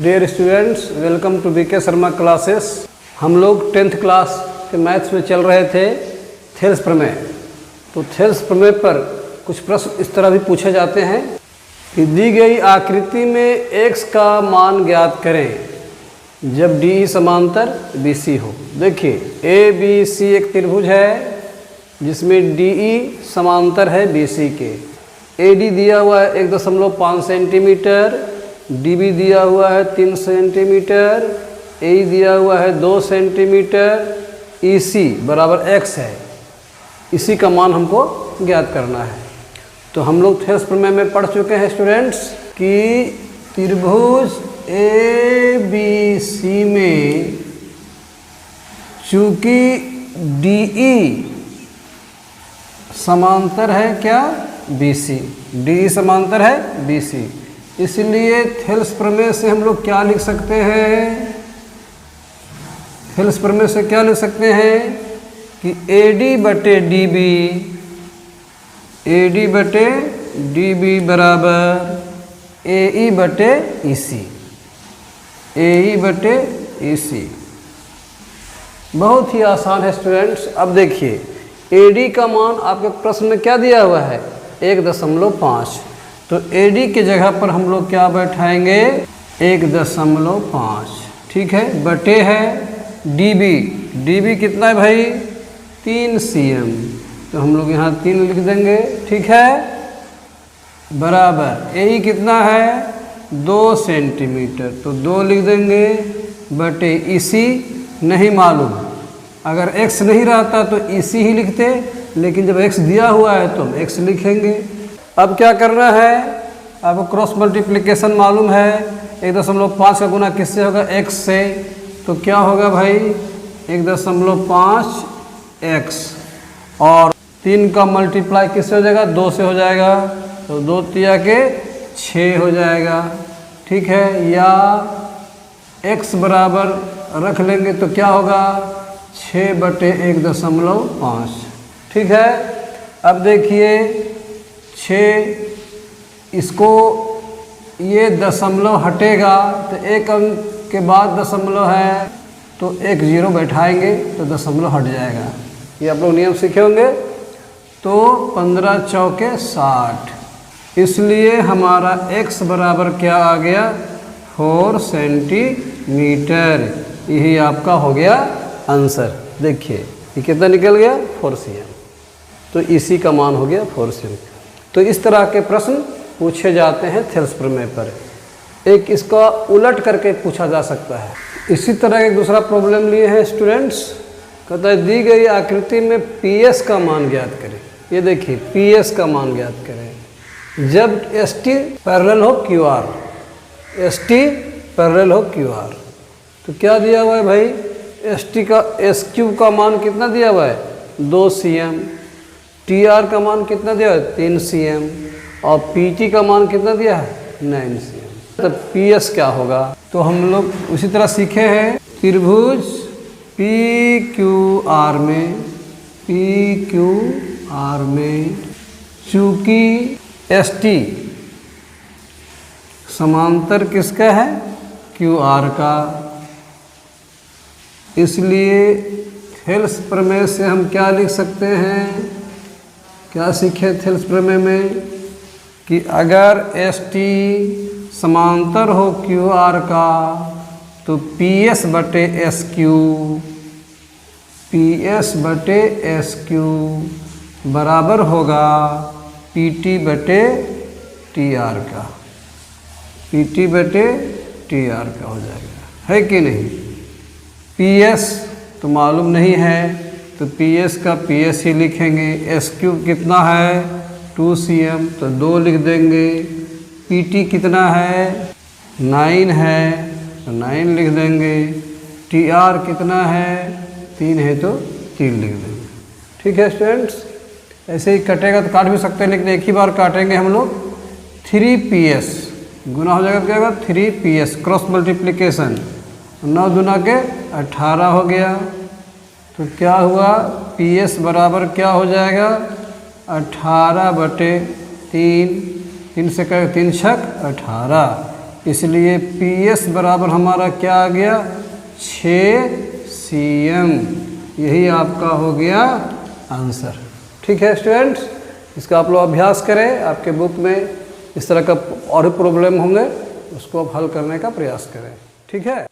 Dear students, welcome to BK Sharma classes. हम लोग 10th class के मैथ्स में चल रहे थे थेल्स प्रमेय। तो थेल्स प्रमेय पर कुछ प्रश्न इस तरह भी पूछे जाते हैं कि दी गई आकृति में x का मान ज्ञात करें जब DE समांतर BC हो। देखिए ABC एक त्रिभुज है जिसमें DE समांतर है BC के। AD दिया हुआ है 1.5 सेंटीमीटर, DB दिया हुआ है 3 सेंटीमीटर, AE दिया हुआ है 2 सेंटीमीटर, EC बराबर x है। इसी का मान हमको ज्ञात करना है। तो हम लोग थेल्स प्रमेय में पढ़ चुके हैं स्टूडेंट्स कि त्रिभुज ABC में चूंकि DE समांतर है क्या BC, DE समांतर है BC, इसलिए थेल्स प्रमेय से हम लोग क्या लिख सकते हैं? थेल्स प्रमेय से क्या लिख सकते हैं कि AD बटे DB बराबर AE बटे EC, AE बटे EC। बहुत ही आसान है स्टूडेंट्स। अब देखिए AD का मान आपके प्रश्न में क्या दिया हुआ है? 1.5। तो AD की जगह पर हम लोग क्या बैठाएंगे? 1.5, ठीक है, बटे है DB कितना है भाई? 3 cm। तो हम लोग यहाँ 3 लिख देंगे, ठीक है, बराबर AE कितना है? 2 सेंटीमीटर, तो 2 लिख देंगे, बटे EC नहीं मालूम। अगर x नहीं रहता तो EC ही लिखते, लेकिन जब x दिया हुआ है तो हम x लिखेंगे। अब क्या करना है? आपको क्रॉस मल्टीप्लिकेशन मालूम है। 1.5 का गुना किससे होगा? x से। तो क्या होगा भाई? 1.5x और 3 का मल्टीप्लाई किससे हो जाएगा? 2 से हो जाएगा। तो 2 तिया के 6 हो जाएगा, ठीक है। या x बराबर रख लेंगे तो क्या होगा? 6 बटे 1.5, ठीक है। अब देखिए 6, इसको ये दशमलव हटेगा तो एक अंक के बाद दशमलव है तो एक 0 बैठाएंगे तो दशमलव हट जाएगा। ये आप लोग नियम सीखे होंगे। तो 15 चौके 60, इसलिए हमारा x बराबर क्या आ गया? 4 सेंटीमीटर। यही आपका हो गया आंसर। देखिए ये कितना निकल गया? 4 cm। तो इसी का मान हो गया 4 cm। तो इस तरह के प्रश्न पूछे जाते हैं थेल्स प्रमेय पर। एक इसका उलट करके पूछा जा सकता है। इसी तरह एक दूसरा प्रॉब्लम लिए हैं स्टूडेंट्स। कहता है दी गई आकृति में PS का मान ज्ञात करें। ये देखिए PS का मान ज्ञात करें जब ST पैरेलल हो QR, ST पैरेलल हो QR। तो क्या दिया हुआ है भाई? SQ का मान कितना दिया हुआ है? 2 cm। TR का मान कितना दिया है? 3 cm। और PT का मान कितना दिया है? 9 cm। तो PS क्या होगा? तो हम लोग उसी तरह सीखे हैं त्रिभुज PQR में चूंकि ST समांतर किसका है? QR का, इसलिए थेल्स प्रमेय से हम क्या लिख सकते हैं? क्या सीखे थेल्स प्रमेय में कि अगर ST समांतर हो QR का तो PS बटे SQ बराबर होगा PT बटे TR का, PT बटे TR का हो जाएगा, है कि नहीं? PS तो मालूम नहीं है तो PS का PS ही लिखेंगे। SQ कितना है? 2 cm, तो 2 लिख देंगे। PT कितना है? 9 है, तो 9 लिख देंगे। TR कितना है? 3 है तो 3 लिख देंगे, ठीक है स्टूडेंट्स। ऐसे ही कटेगा तो काट भी सकते हैं, लेकिन एक ही बार काटेंगे हम लोग। 3PS गुना हो जाएगा, क्या होगा? 3PS क्रॉस मल्टीप्लिकेशन, 9 दूना के 18 हो गया। तो क्या हुआ? PS बराबर क्या हो जाएगा? 18 बटे 3, 3 से 3 छक 18, इसलिए PS बराबर हमारा क्या आ गया 6 cm। यही आपका हो गया आंसर। ठीक है स्टूडेंट्स, इसका आप लोग अभ्यास करें। आपके बुक में इस तरह का और भी प्रॉब्लम होंगे, उसको आप हल करने का प्रयास करें। ठीक है।